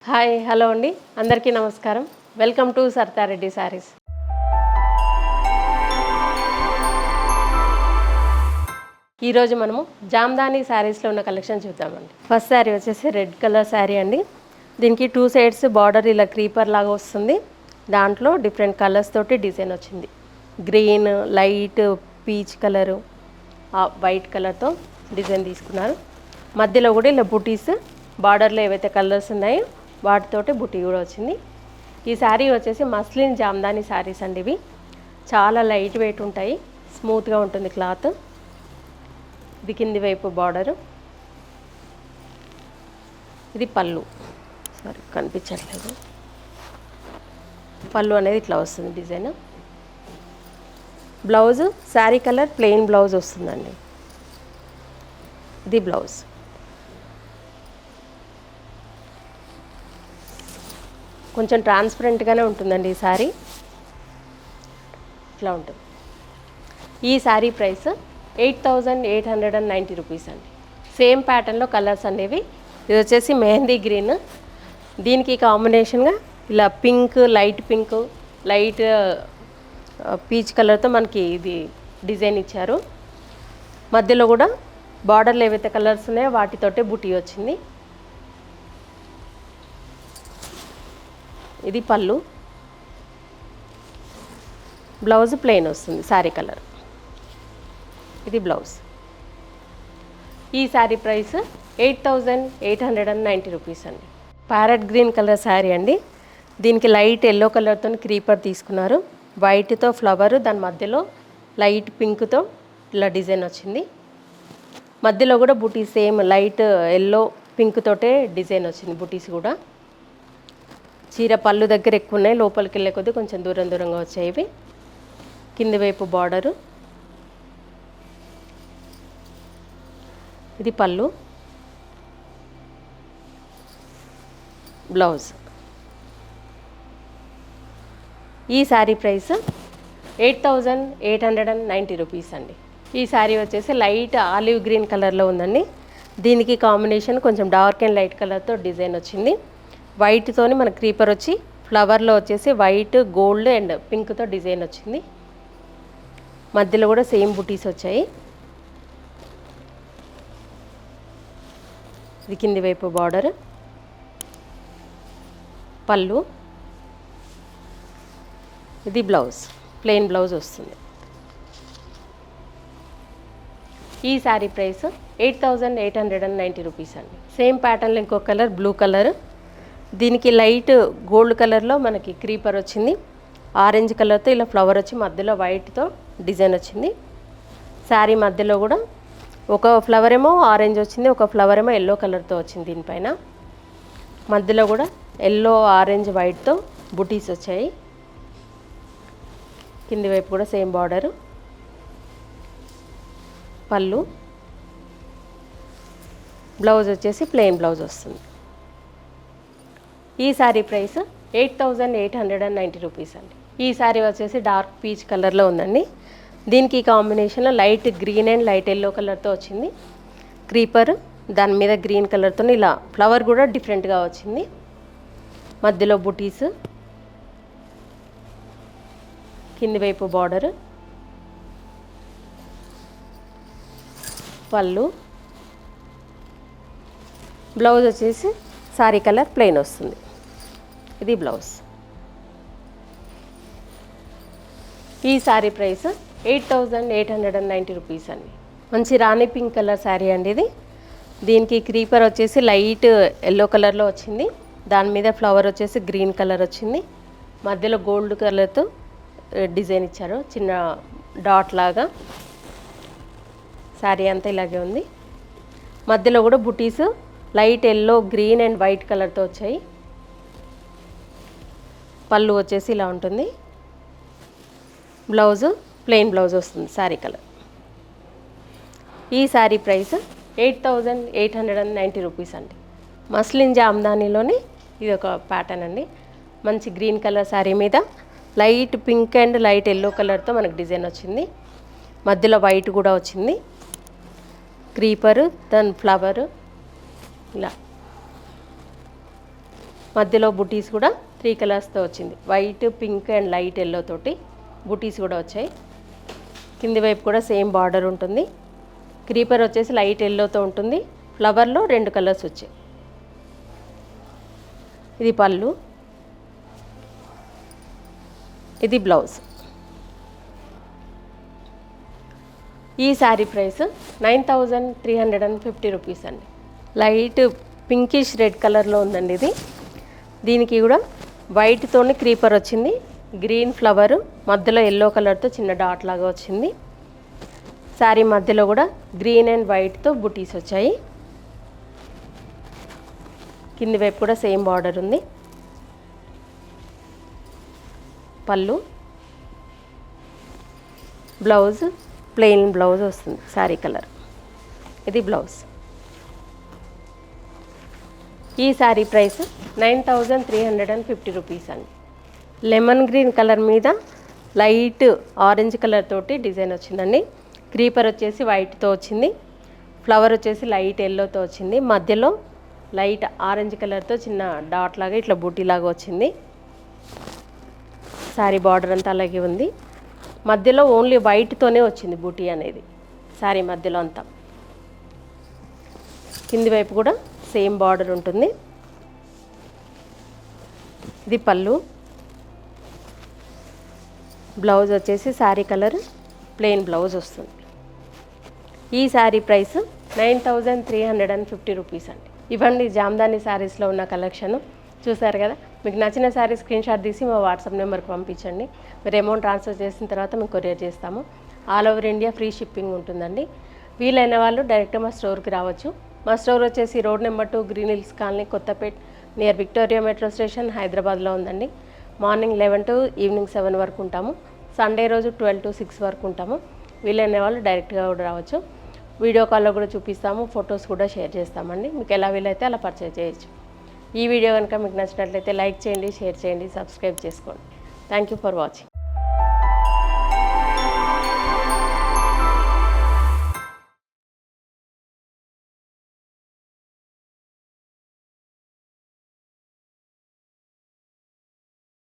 Hi hello అండి అందరికీ నమస్కారం. Welcome to Sartareddy sarees. ఈరోజు మనము జామ్దాని శారీస్లో ఉన్న కలెక్షన్ చూద్దామండి. ఫస్ట్ శారీ వచ్చేసి రెడ్ కలర్ శారీ అండి. దీనికి 2 సైడ్స్ బార్డర్ ఇలా క్రీపర్ లాగా వస్తుంది. దాంట్లో డిఫరెంట్ కలర్స్ తోటి డిజైన్ వచ్చింది. Green, light peach colour, white కలర్తో డిజైన్ తీసుకున్నారు. మధ్యలో కూడా ఇలా బుటీస్ బార్డర్లో ఏవైతే కలర్స్ ఉన్నాయో వాటితోటి బుటీ కూడా వచ్చింది. ఈ శారీ వచ్చేసి మస్లిన్ జామ్దాని శారీస్ అండి. ఇవి చాలా లైట్ వెయిట్ ఉంటాయి, స్మూత్గా ఉంటుంది క్లాత్. ఇది కింది వైపు బార్డరు, ఇది పళ్ళు. సారీ కనిపించట్లేదు. పళ్ళు అనేది ఇట్లా వస్తుంది design. Blouse sari colour plain blouse వస్తుందండి. ఇది బ్లౌజ్. కొంచెం ట్రాన్స్పరెంట్గానే ఉంటుందండి ఈ శారీ. ఇట్లా ఉంటుంది. ఈ శారీ ప్రైస్ 8,890 రూపీస్ అండి. సేమ్ ప్యాటర్న్లో కలర్స్ అనేవి. ఇది వచ్చేసి మెహందీ గ్రీన్, దీనికి కాంబినేషన్గా ఇలా pink, light pink, light peach కలర్తో మనకి ఇది డిజైన్ ఇచ్చారు. మధ్యలో కూడా బార్డర్లు ఏవైతే కలర్స్ ఉన్నాయో వాటితోటే బుటీ వచ్చింది. ఇది పళ్ళు. బ్లౌజ్ ప్లెయిన్ వస్తుంది శారీ కలర్. ఇది బ్లౌజ్. ఈ శారీ ప్రైస్ 8,890 రూపీస్ అండి. ప్యారెట్ గ్రీన్ కలర్ శారీ అండి. దీనికి లైట్ ఎల్లో కలర్తో క్రీపర్ తీసుకున్నారు. వైట్తో ఫ్లవర్, దాని మధ్యలో లైట్ పింక్తో ఇలా డిజైన్ వచ్చింది. మధ్యలో కూడా బుటీస్ సేమ్ లైట్ ఎల్లో పింక్ తోటే డిజైన్ వచ్చింది. బుటీస్ కూడా చీర పళ్ళు దగ్గర ఎక్కువ ఉన్నాయి, లోపలికి వెళ్ళే కొద్దీ కొంచెం దూరంగా వచ్చాయి. ఇవి కింది వైపు బార్డరు, ఇది పళ్ళు, బ్లౌజ్. ఈ శారీ ప్రైస్ 8,890 రూపీస్ అండి. ఈ శారీ వచ్చేసి లైట్ ఆలివ్ గ్రీన్ కలర్లో ఉందండి. దీనికి కాంబినేషన్ కొంచెం డార్క్ అండ్ లైట్ కలర్తో డిజైన్ వచ్చింది. వైట్తోని మన క్రీపర్ వచ్చి ఫ్లవర్లో వచ్చేసి వైట్, గోల్డ్ అండ్ పింక్తో డిజైన్ వచ్చింది. మధ్యలో కూడా సేమ్ బుటీస్ వచ్చాయి. ఇది కింది వైపు బార్డర్, పళ్ళు, ఇది బ్లౌజ్. ప్లెయిన్ బ్లౌజ్ వస్తుంది. ఈ శారీ ప్రైస్ 8,890 రూపీస్ అండి. సేమ్ ప్యాటర్న్లో ఇంకో కలర్ బ్లూ కలర్. దీనికి లైట్ గోల్డ్ కలర్లో మనకి క్రీపర్ వచ్చింది. ఆరెంజ్ కలర్తో ఇలా ఫ్లవర్ వచ్చి మధ్యలో వైట్తో డిజైన్ వచ్చింది. శారీ మధ్యలో కూడా ఒక ఫ్లవర్ ఏమో ఆరెంజ్ వచ్చింది, ఒక ఫ్లవర్ ఏమో ఎల్లో కలర్తో వచ్చింది. దీనిపైన మధ్యలో కూడా ఎల్లో, ఆరెంజ్, వైట్తో బుటీస్ వచ్చాయి. కింది వైపు కూడా సేమ్ బార్డరు, పళ్ళు, బ్లౌజ్ వచ్చేసి ప్లెయిన్ బ్లౌజ్ వస్తుంది. ఈ శారీ ప్రైస్ 8,890 రూపీస్ అండి. ఈ శారీ వచ్చేసి డార్క్ పీచ్ కలర్లో ఉందండి. దీనికి కాంబినేషన్లో light green and light yellow కలర్తో వచ్చింది క్రీపర్. దాని మీద గ్రీన్ కలర్తో ఇలా ఫ్లవర్ కూడా డిఫరెంట్గా వచ్చింది. మధ్యలో బుటీస్, కింది వైపు బార్డర్, పళ్ళు, బ్లౌజ్ వచ్చేసి శారీ కలర్ ప్లెయిన్ వస్తుంది. ఇది బ్లౌజ్. ఈ శారీ ప్రైస్ 8,890 రూపీస్ అండి. మంచి రాణి పింక్ కలర్ శారీ అండి ఇది. దీనికి క్రీపర్ వచ్చేసి లైట్ ఎల్లో కలర్లో వచ్చింది. దాని మీద ఫ్లవర్ వచ్చేసి గ్రీన్ కలర్ వచ్చింది. మధ్యలో గోల్డ్ కలర్తో డిజైన్ ఇచ్చారు, చిన్న డాట్ లాగా. శారీ అంతా ఇలాగే ఉంది. మధ్యలో కూడా బుటీస్ light yellow, green and white కలర్తో వచ్చాయి. పళ్ళు వచ్చేసి ఇలా ఉంటుంది. బ్లౌజు ప్లెయిన్ బ్లౌజ్ వస్తుంది శారీ కలర్. ఈ శారీ ప్రైస్ 8,890 రూపీస్ అండి. మస్లిన్ జామ్దానిలోని ఇది ఒక ప్యాటర్న్ అండి. మంచి గ్రీన్ కలర్ శారీ మీద light pink and light yellow కలర్తో మనకు డిజైన్ వచ్చింది. మధ్యలో వైట్ కూడా వచ్చింది. క్రీపరు, దాని ఫ్లవరు ఇలా మధ్యలో బుటీస్ కూడా 3 కలర్స్తో వచ్చింది. White, pink and light yellow తోటి బుటీస్ కూడా వచ్చాయి. కింది వైపు కూడా సేమ్ బార్డర్ ఉంటుంది. క్రీపర్ వచ్చేసి లైట్ ఎల్లోతో ఉంటుంది. ఫ్లవర్లో 2 కలర్స్ వచ్చాయి. ఇది పళ్ళు, ఇది బ్లౌజ్. ఈ శారీ ప్రైస్ 9350 రూపీస్ అండి. లైట్ పింకిష్ రెడ్ కలర్లో ఉందండి ఇది. దీనికి కూడా వైట్తోని క్రీపర్ వచ్చింది. గ్రీన్ ఫ్లవర్ మధ్యలో ఎల్లో కలర్తో చిన్న డాట్ లాగా వచ్చింది. శారీ మధ్యలో కూడా గ్రీన్ అండ్ వైట్తో బుటీస్ వచ్చాయి. కింది వైపు కూడా సేమ్ బార్డర్ ఉంది. పళ్ళు, బ్లౌజ్ ప్లెయిన్ బ్లౌజ్ వస్తుంది శారీ కలర్. ఇది బ్లౌజ్. ఈ శారీ ప్రైస్ 9350 రూపీస్ అండి. లెమన్ గ్రీన్ కలర్ మీద లైట్ ఆరెంజ్ కలర్ తోటి డిజైన్ వచ్చిందండి. క్రీపర్ వచ్చేసి వైట్తో వచ్చింది. ఫ్లవర్ వచ్చేసి లైట్ ఎల్లోతో వచ్చింది. మధ్యలో లైట్ ఆరెంజ్ కలర్తో చిన్న డాట్ లాగా ఇట్లా బూటీ లాగా వచ్చింది. శారీ బార్డర్ అంతా అలాగే ఉంది. మధ్యలో ఓన్లీ వైట్తోనే వచ్చింది బూటీ అనేది శారీ మధ్యలో అంతా. కింది వైపు కూడా సేమ్ బార్డర్ ఉంటుంది. ఇది పళ్ళు, బ్లౌజ్ వచ్చేసి శారీ కలర్ ప్లెయిన్ బ్లౌజ్ వస్తుంది. ఈ శారీ ప్రైస్ 9350 రూపీస్ అండి. ఇవ్వండి జామ్దాని శారీస్లో ఉన్న కలెక్షన్ చూసారు కదా. మీకు నచ్చిన శారీ స్క్రీన్ షాట్ తీసి మా వాట్సాప్ నెంబర్కి పంపించండి. మీరు అమౌంట్ ట్రాన్స్ఫర్ చేసిన తర్వాత మేము కొరియర్ చేస్తాము. All over India free shipping ఉంటుందండి. వీలైన వాళ్ళు డైరెక్ట్గా మా స్టోర్కి రావచ్చు. మా స్టోర్ వచ్చేసి road number 2 green hills colony, Kothapet, near Victoria metro station, హైదరాబాద్లో ఉందండి. మార్నింగ్ 11 to ఈవినింగ్ 7 వరకు ఉంటాము. సండే రోజు 12 to 6 వరకు ఉంటాము. వీలైన వాళ్ళు డైరెక్ట్గా కూడా రావచ్చు. వీడియో కాల్లో కూడా చూపిస్తాము, ఫొటోస్ కూడా షేర్ చేస్తామండి. మీకు ఎలా వీలైతే అలా పర్చేజ్ చేయొచ్చు. ఈ వీడియో కనుక మీకు నచ్చినట్లయితే లైక్ చేయండి, షేర్ చేయండి, సబ్స్క్రైబ్ చేసుకోండి. Thank you for watching.